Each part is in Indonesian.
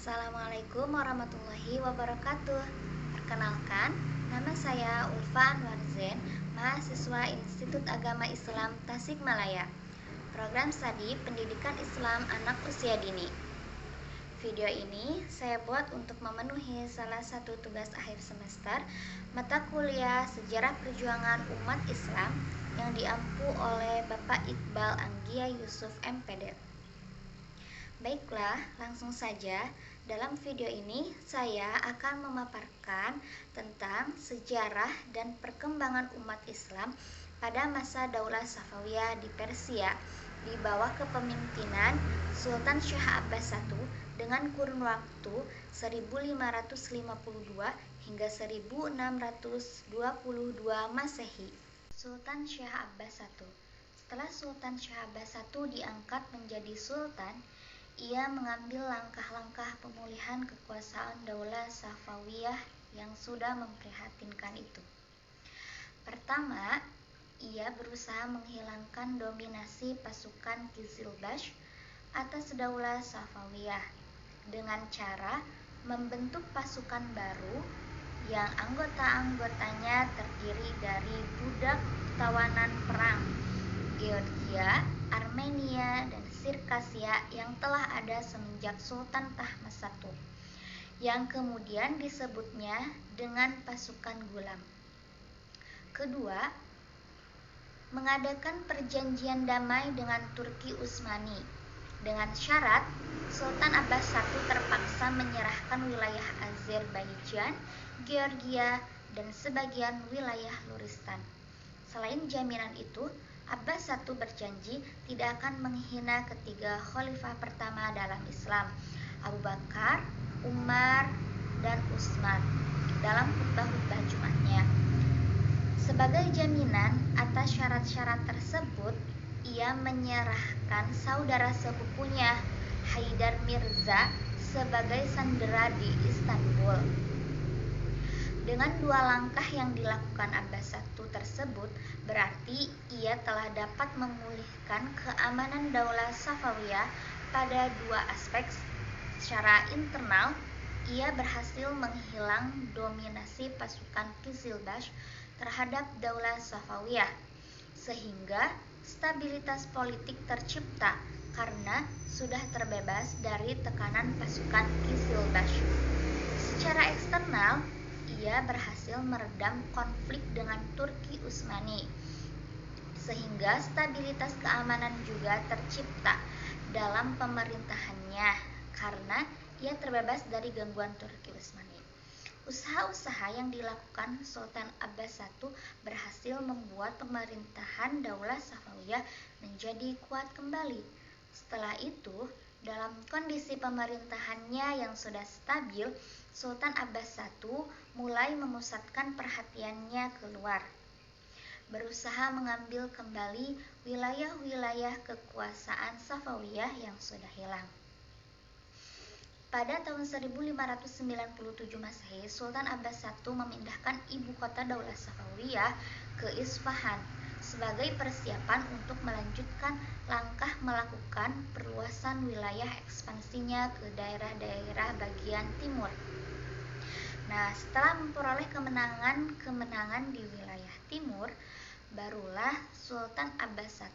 Assalamualaikum warahmatullahi wabarakatuh. Perkenalkan, nama saya Ulfa Anwarzen, mahasiswa Institut Agama Islam Tasikmalaya. Program Studi Pendidikan Islam Anak Usia Dini. Video ini saya buat untuk memenuhi salah satu tugas akhir semester mata kuliah Sejarah Perjuangan Umat Islam yang diampu oleh Bapak Iqbal Anggia Yusuf MPD. Baiklah, langsung saja. Dalam video ini saya akan memaparkan tentang sejarah dan perkembangan umat Islam pada masa Daulah Safawiyah di Persia di bawah kepemimpinan Sultan Syah Abbas I dengan kurun waktu 1552 hingga 1622 Masehi. Sultan Syah Abbas I. Setelah Sultan Syah Abbas I diangkat menjadi sultan, ia mengambil langkah-langkah pemulihan kekuasaan Daulah Safawiyah yang sudah memprihatinkan itu. Pertama, ia berusaha menghilangkan dominasi pasukan Qizilbash atas Daulah Safawiyah dengan cara membentuk pasukan baru yang anggota-anggotanya terdiri dari budak tawanan perang Georgia, Armenia, dan Sirkasia yang telah ada semenjak Sultan Tahmasp I, yang kemudian disebutnya dengan pasukan Gulam. Kedua, mengadakan perjanjian damai dengan Turki Utsmani dengan syarat Sultan Abbas I terpaksa menyerahkan wilayah Azerbaijan, Georgia, dan sebagian wilayah Luristan. Selain jaminan itu, Abbas I berjanji tidak akan menghina ketiga khalifah pertama dalam Islam, Abu Bakar, Umar, dan Utsman, dalam khutbah-khutbah Jumatnya. Sebagai jaminan atas syarat-syarat tersebut, ia menyerahkan saudara sepupunya, Haidar Mirza, sebagai sandera di Istanbul. Dengan dua langkah yang dilakukan Abbas I tersebut, berarti ia telah dapat memulihkan keamanan Daulah Safawiyah pada dua aspek. Secara internal, ia berhasil menghilang dominasi pasukan Qizilbash terhadap Daulah Safawiyah, sehingga stabilitas politik tercipta karena sudah terbebas dari tekanan pasukan Qizilbash. Secara eksternal, ia berhasil meredam konflik dengan Turki Utsmani, sehingga stabilitas keamanan juga tercipta dalam pemerintahannya karena ia terbebas dari gangguan Turki Utsmani. Usaha-usaha yang dilakukan Sultan Abbas I berhasil membuat pemerintahan Daulah Safawiyah menjadi kuat kembali. Setelah itu, dalam kondisi pemerintahannya yang sudah stabil, Sultan Abbas I mulai memusatkan perhatiannya keluar, berusaha mengambil kembali wilayah-wilayah kekuasaan Safawiyah yang sudah hilang. Pada tahun 1597 Masehi, Sultan Abbas I memindahkan ibu kota Daulah Safawiyah ke Isfahan sebagai persiapan untuk melanjutkan langkah melakukan perluasan wilayah ekspansinya ke daerah-daerah bagian timur. Nah, setelah memperoleh kemenangan di wilayah timur, barulah Sultan Abbas I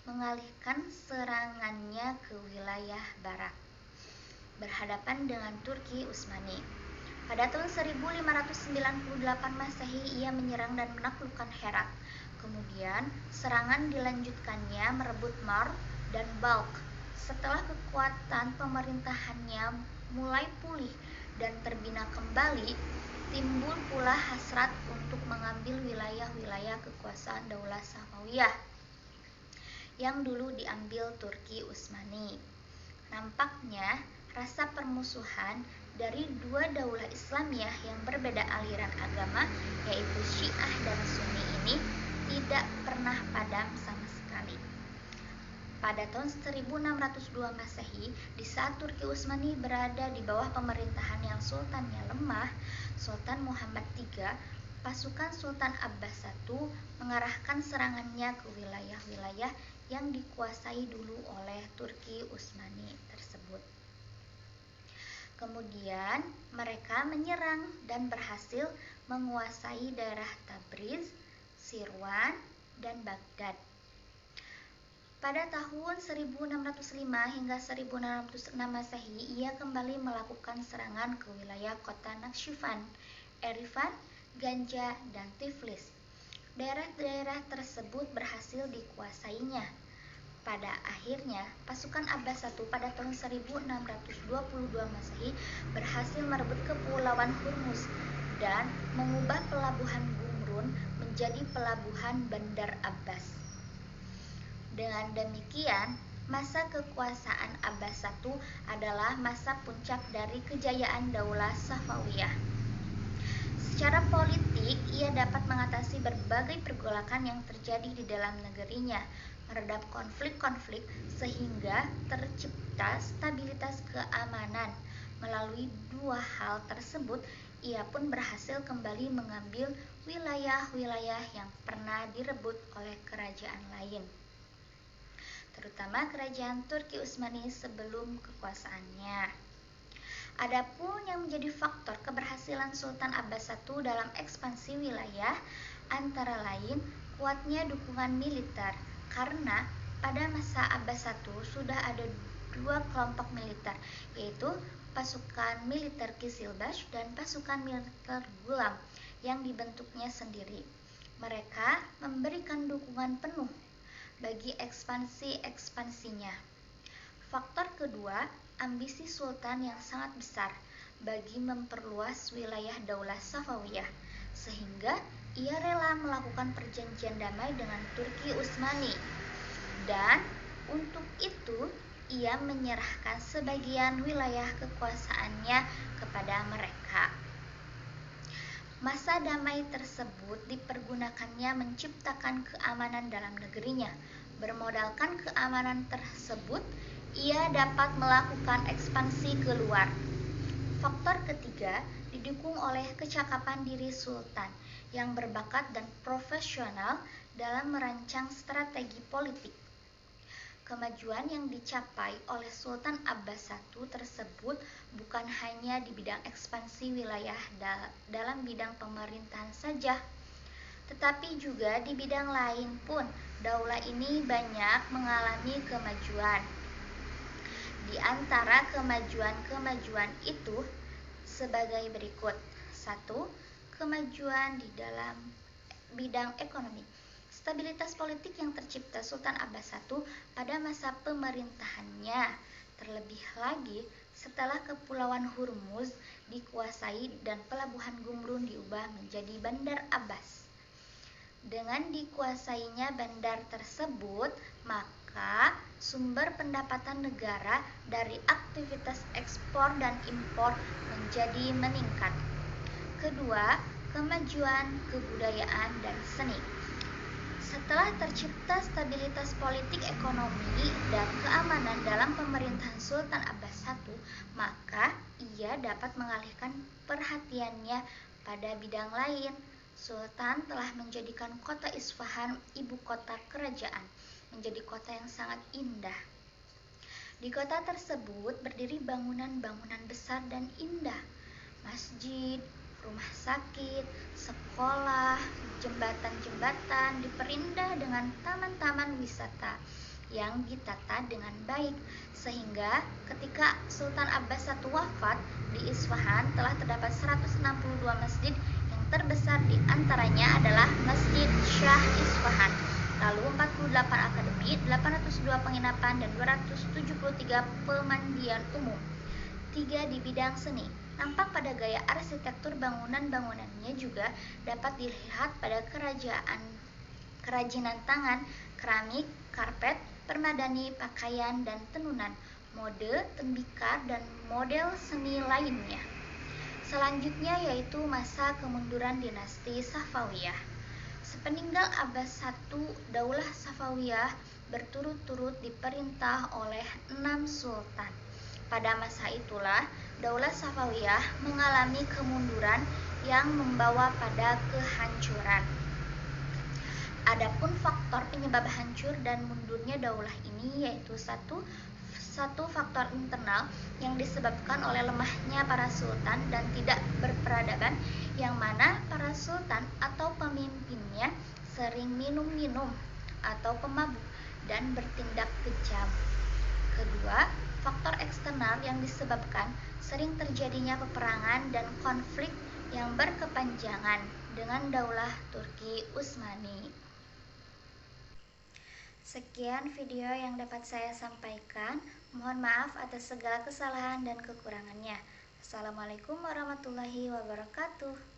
mengalihkan serangannya ke wilayah barat, berhadapan dengan Turki Utsmani. Pada tahun 1598 Masehi, ia menyerang dan menaklukkan Herat. Kemudian, serangan dilanjutkannya merebut Mar dan Balkh. Setelah kekuatan pemerintahannya mulai pulih dan terbina kembali, timbul pula hasrat untuk mengambil wilayah-wilayah kekuasaan Daulah Safawiyah yang dulu diambil Turki Utsmani. Nampaknya rasa permusuhan dari dua daulah Islamiyah yang berbeda aliran agama, yaitu Syiah dan Sunni ini, tidak pernah padam sama sekali. Pada tahun 1602 Masehi, di saat Turki Utsmani berada di bawah pemerintahan yang sultannya lemah, Sultan Muhammad III, pasukan Sultan Abbas I mengarahkan serangannya ke wilayah-wilayah yang dikuasai dulu oleh Turki Utsmani tersebut. Kemudian mereka menyerang dan berhasil menguasai daerah Tabriz, Sirwan, dan Baghdad. Pada tahun 1605 hingga 1606 Masehi, ia kembali melakukan serangan ke wilayah kota Nakhchivan, Erivan, Ganja, dan Tiflis. Daerah-daerah tersebut berhasil dikuasainya. Pada akhirnya, pasukan Abbas I pada tahun 1622 Masehi berhasil merebut Kepulauan Hormuz dan mengubah pelabuhan Gumrun menjadi pelabuhan Bandar Abbas. Dengan demikian, masa kekuasaan Abbas I adalah masa puncak dari kejayaan Daulah Safawiyah. Secara politik, ia dapat mengatasi berbagai pergolakan yang terjadi di dalam negerinya, meredam konflik-konflik sehingga tercipta stabilitas keamanan. Melalui dua hal tersebut, ia pun berhasil kembali mengambil wilayah-wilayah yang pernah direbut oleh kerajaan lain, terutama kerajaan Turki Utsmani sebelum kekuasaannya. Adapun yang menjadi faktor keberhasilan Sultan Abbas I dalam ekspansi wilayah antara lain kuatnya dukungan militer, karena pada masa Abbas I sudah ada dua kelompok militer, yaitu pasukan militer Kizilbash dan pasukan militer Gulam yang dibentuknya sendiri. Mereka memberikan dukungan penuh bagi ekspansinya. Faktor kedua, ambisi sultan yang sangat besar bagi memperluas wilayah Daulah Safawiyah, sehingga ia rela melakukan perjanjian damai dengan Turki Utsmani, dan untuk itu ia menyerahkan sebagian wilayah kekuasaannya kepada mereka. Masa damai tersebut dipergunakannya menciptakan keamanan dalam negerinya. Bermodalkan keamanan tersebut, ia dapat melakukan ekspansi keluar. Faktor ketiga didukung oleh kecakapan diri sultan yang berbakat dan profesional dalam merancang strategi politik. Kemajuan yang dicapai oleh Sultan Abbas I tersebut bukan hanya di bidang ekspansi wilayah dalam bidang pemerintahan saja, tetapi juga di bidang lain pun daulah ini banyak mengalami kemajuan. Di antara kemajuan-kemajuan itu sebagai berikut. 1. Kemajuan di dalam bidang ekonomi. Stabilitas politik yang tercipta Sultan Abbas I pada masa pemerintahannya, terlebih lagi setelah Kepulauan Hormuz dikuasai dan pelabuhan Gumrun diubah menjadi Bandar Abbas. Dengan dikuasainya bandar tersebut, maka sumber pendapatan negara dari aktivitas ekspor dan impor menjadi meningkat. Kedua, kemajuan kebudayaan dan seni. Setelah tercipta stabilitas politik, ekonomi, dan keamanan dalam pemerintahan Sultan Abbas I, maka ia dapat mengalihkan perhatiannya pada bidang lain. Sultan telah menjadikan kota Isfahan ibu kota kerajaan, menjadi kota yang sangat indah. Di kota tersebut berdiri bangunan-bangunan besar dan indah, masjid, rumah sakit, sekolah, jembatan-jembatan diperindah dengan taman-taman wisata yang ditata dengan baik, sehingga ketika Sultan Abbas I wafat, di Isfahan telah terdapat 162 masjid, yang terbesar di antaranya adalah Masjid Shah Isfahan, lalu 48 akademi, 802 penginapan, dan 273 pemandian umum. 3. Di bidang seni. Nampak pada gaya arsitektur bangunan-bangunannya juga dapat dilihat pada kerajinan tangan, keramik, karpet, permadani, pakaian, dan tenunan, mode, tembikar, dan model seni lainnya. Selanjutnya yaitu masa kemunduran dinasti Safawiyah. Sepeninggal Abbas I, Daulah Safawiyah berturut-turut diperintah oleh 6 sultan. Pada masa itulah, Daulah Safawiyah mengalami kemunduran yang membawa pada kehancuran. Adapun faktor penyebab hancur dan mundurnya daulah ini yaitu 1. satu faktor internal yang disebabkan oleh lemahnya para sultan dan tidak berperadaban, yang mana para sultan atau pemimpinnya sering minum-minum atau pemabuk dan bertindak kejam. Kedua, faktor eksternal yang disebabkan sering terjadinya peperangan dan konflik yang berkepanjangan dengan Daulah Turki Utsmani. Sekian video yang dapat saya sampaikan. Mohon maaf atas segala kesalahan dan kekurangannya. Assalamualaikum warahmatullahi wabarakatuh.